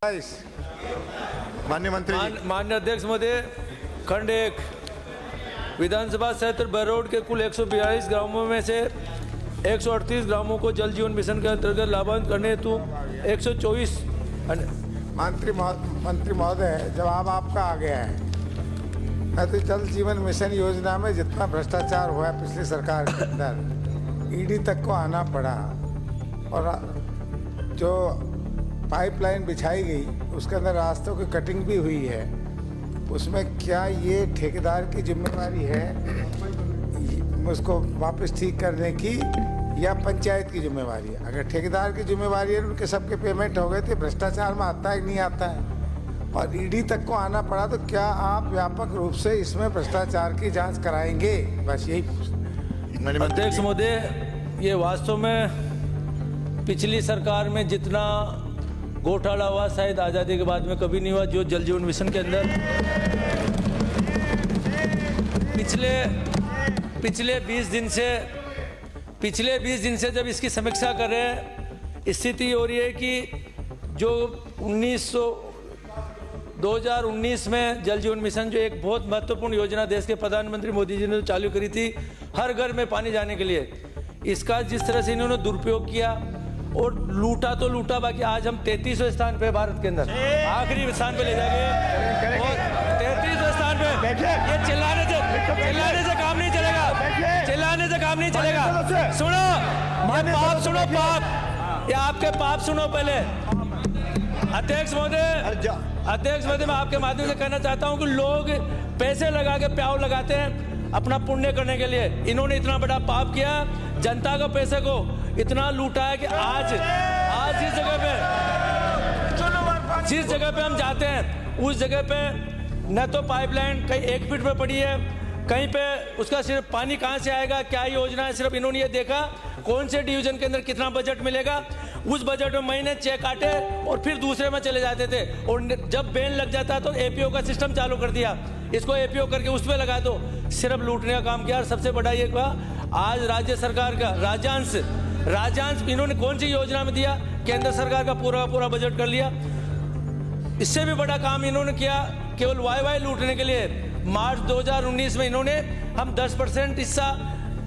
माननीय मंत्री माननीय अध्यक्ष महोदय, खंड 1 विधानसभा क्षेत्र बहरोड के कुल 142 ग्रामों में से 138 ग्रामों को जल जीवन मिशन के अंतर्गत लाभान्वित करने हेतु 124 मंत्री महोदय, जवाब आपका आ गया है। मैं तो जल जीवन मिशन योजना में जितना भ्रष्टाचार हुआ है पिछली सरकार के अंदर, ईडी तक को आना पड़ा और जो पाइपलाइन बिछाई गई उसके अंदर रास्तों की कटिंग भी हुई है। उसमें क्या ये ठेकेदार की जिम्मेवारी है उसको वापस ठीक करने की या पंचायत की जिम्मेवारी है? अगर ठेकेदार की जिम्मेवारी है, उनके सबके पेमेंट हो गए थे, भ्रष्टाचार में आता है नहीं आता है और ईडी तक को आना पड़ा, तो क्या आप व्यापक रूप से इसमें भ्रष्टाचार की जांच कराएंगे? बस यही पूछना। अध्यक्ष महोदय, ये वास्तव में पिछली सरकार में जितना घोटाला हुआ शायद आज़ादी के बाद में कभी नहीं हुआ। जो जल जीवन मिशन के अंदर पिछले 20 दिन से जब इसकी समीक्षा कर रहे हैं, स्थिति हो रही है कि जो 2019 में जल जीवन मिशन जो एक बहुत महत्वपूर्ण योजना देश के प्रधानमंत्री मोदी जी ने चालू करी थी हर घर में पानी जाने के लिए, इसका जिस तरह से इन्होंने दुरुपयोग किया और लूटा तो लूटा, बाकी आज हम 33वें स्थान पे भारत के अंदर आखिरी स्थान पे ले जाएंगे और 33वें स्थान पे। ये चिल्लाने से काम नहीं चलेगा, चिल्लाने से काम नहीं चलेगा। सुनो, ये पाप सुनो, पाप, ये आपके पाप सुनो पहले। अध्यक्ष महोदय, मैं आपके माध्यम से कहना चाहता हूँ कि लोग पैसे लगा के प्याव लगाते हैं अपना पुण्य करने के लिए। इन्होंने इतना बड़ा पाप किया, जनता का पैसे को इतना लूटा है कि आज जिस जगह पे हम जाते हैं उस जगह पे न तो पाइपलाइन कहीं 1 फीट पे पड़ी है, कहीं पे उसका सिर्फ पानी कहाँ से आएगा, क्या योजना है, सिर्फ इन्होंने ये देखा कौन से डिवीजन के अंदर कितना बजट मिलेगा, उस बजट में महीने चेक काटे और फिर दूसरे में चले जाते थे। और जब बैन लग जाता तो एपीओ का सिस्टम चालू कर दिया, इसको एपीओ करके उस पर लगा दो, सिर्फ लूटने का काम किया। और सबसे बड़ा ये हुआ आज राज्य सरकार का राजांश इन्होंने कौन सी योजना में दिया, केंद्र सरकार का पूरा बजट कर लिया। इससे भी बड़ा काम इन्होंने किया केवल वाई लूटने के लिए। मार्च 2019 में इन्होंने हम 10% हिस्सा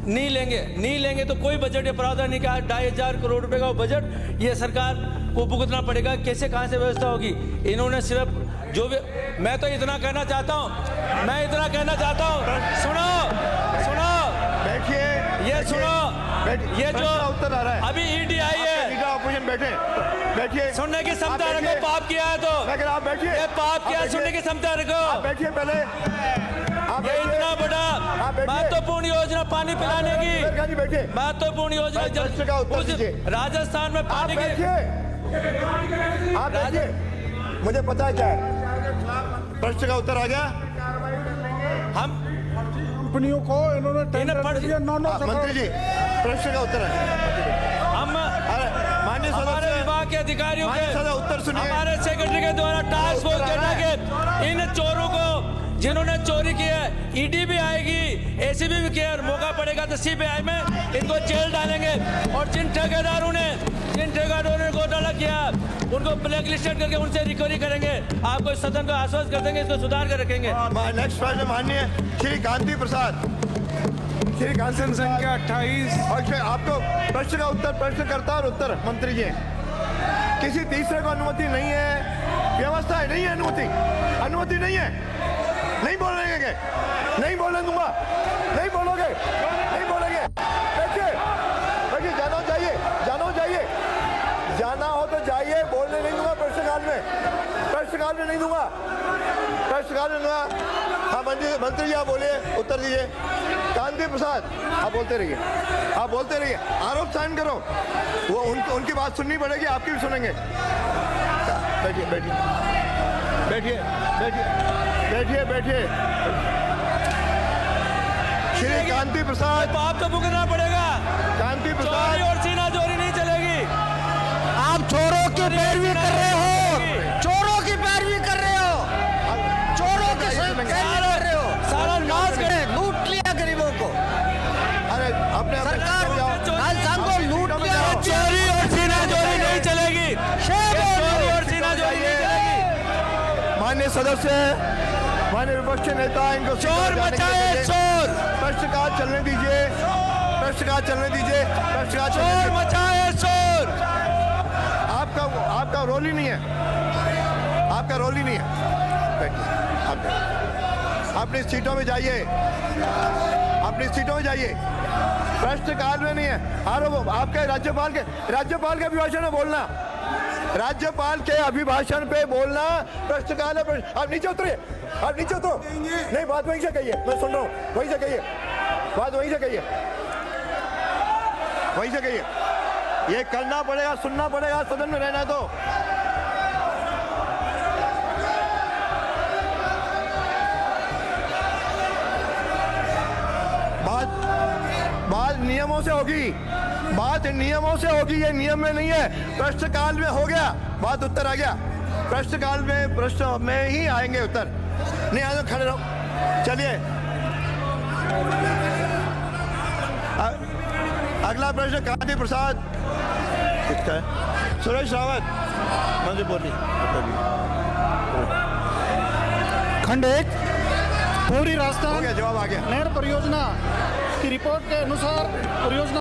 नहीं लेंगे तो कोई बजट या प्रावधान नहीं किया। 2,500 करोड़ रुपए का वो बजट ये सरकार को भुगतना पड़ेगा, कैसे कहाँ से व्यवस्था होगी। इन्होंने सिर्फ जो भी, मैं तो इतना कहना चाहता हूँ, सुनो बैठिए, ये सुनो, ये जो उत्तर आ रहा है, अभी ईडी आई है, ऑपोजिशन बैठिए, सुनने की क्षमता रखो। पाप किया है तो आप बैठिए, ये पाप किया, सुनने की क्षमता रखो। बैठिए पहले, ये इतना बड़ा महत्वपूर्ण योजना पानी पिलाने की, बैठिए, महत्वपूर्ण योजना राजस्थान में पानी की। आप बैठिए, मुझे पता है क्या है, प्रश्न का उत्तर आ गया। हम कंपनियों को इन्होंने मंत्री जी, प्रश्न का उत्तर है। हम माननीय हमारे विभाग के अधिकारियों के उत्तर सुनिए। हमारे सेक्रेटरी के द्वारा टास्क फोर्स चढ़ा के इन चोरों को जिन्होंने चोरी की है, ईडी भी आएगी, एसीबी भी किया, और मौका पड़ेगा तो सीबीआई में इनको जेल डालेंगे। और जिन ठेकेदारों ने घोटाला किया उनको ब्लैक लिस्टेड करके उनसे रिकवरी करेंगे। आपको सदन को आश्वस्त कर देंगे, इसको सुधार कर रखेंगे। नेक्स्ट प्रश्न माननीय श्री कांति प्रसाद, संख्या 28। और आपको प्रश्न का उत्तर, प्रश्नकर्ता और उत्तर मंत्री जी। किसी तीसरे को अनुमति नहीं है, व्यवस्था है, नहीं है अनुमति नहीं है, नहीं बोलेंगे, नहीं बोलने दूंगा, नहीं बोलोगे। देखिए, जाना हो तो जाइए, बोलने नहीं दूंगा प्रश्नकाल में नहीं दूंगा। हाँ मंत्री जी, आप बोलिए, उत्तर दीजिए। कांति प्रसाद, आप बोलते रहिए, आरोप साइन करो, वो उनकी बात सुननी पड़ेगी, आपकी भी सुनेंगे। बैठिए। श्री कांति प्रसाद, पाप तो भुगतना पड़ेगा। कांति प्रसाद, चोरी और सीनाजोरी नहीं चलेगी। आप चोरों की पैरवी कर रहे हो, चोरों की पैरवी कर रहे हो, सारा नाश करें, लूट लिया गरीबों को। अरे अपने सरकार लूट लिया। चोरी और सीनाजोरी नहीं चलेगी, चोरी और सीनाजोरी नहीं सदस्य हैं, माननीय विपक्ष नेता, इनको शोर मचाए शोर, प्रश्नकाल चलने दीजिए, प्रश्नकाल चलने दीजिए, प्रश्नकाल चलने शोर दीजिए। मचाए शोर। आपका रोल ही नहीं है, आपका रोल ही नहीं है। बैठिए, आप बैठिए। अपनी सीटों में जाइए, अपनी सीटों में जाइए। प्रश्नकाल में नहीं है आरोप आपके राज्यपाल के अभिभाषण में बोलना, राज्यपाल के अभिभाषण पे बोलना प्रश्नकाल है। आप नीचे उतरिए, आप नीचे उतरो। नहीं, बात वहीं से कहिए, मैं सुन रहा हूँ, वहीं से कहिए, बात वहीं से कहिए, वहीं से कहिए। ये करना पड़ेगा, सुनना पड़ेगा, सदन में रहना तो। बात नियमों से होगी, बात नियमों से होगी, ये नियम में नहीं है। प्रश्नकाल में हो गया, बात उत्तर आ गया, प्रश्नकाल में प्रश्न में ही आएंगे उत्तर। नहीं आए तो खड़े रहो। चलिए, अगला प्रश्न कांति प्रसाद, किसका है? सुरेश रावत, मंत्री बोलिए। खंड 1 पूरी राजस्थान हो गया, जवाब आ गया। नहर परियोजना की रिपोर्ट के अनुसार परियोजना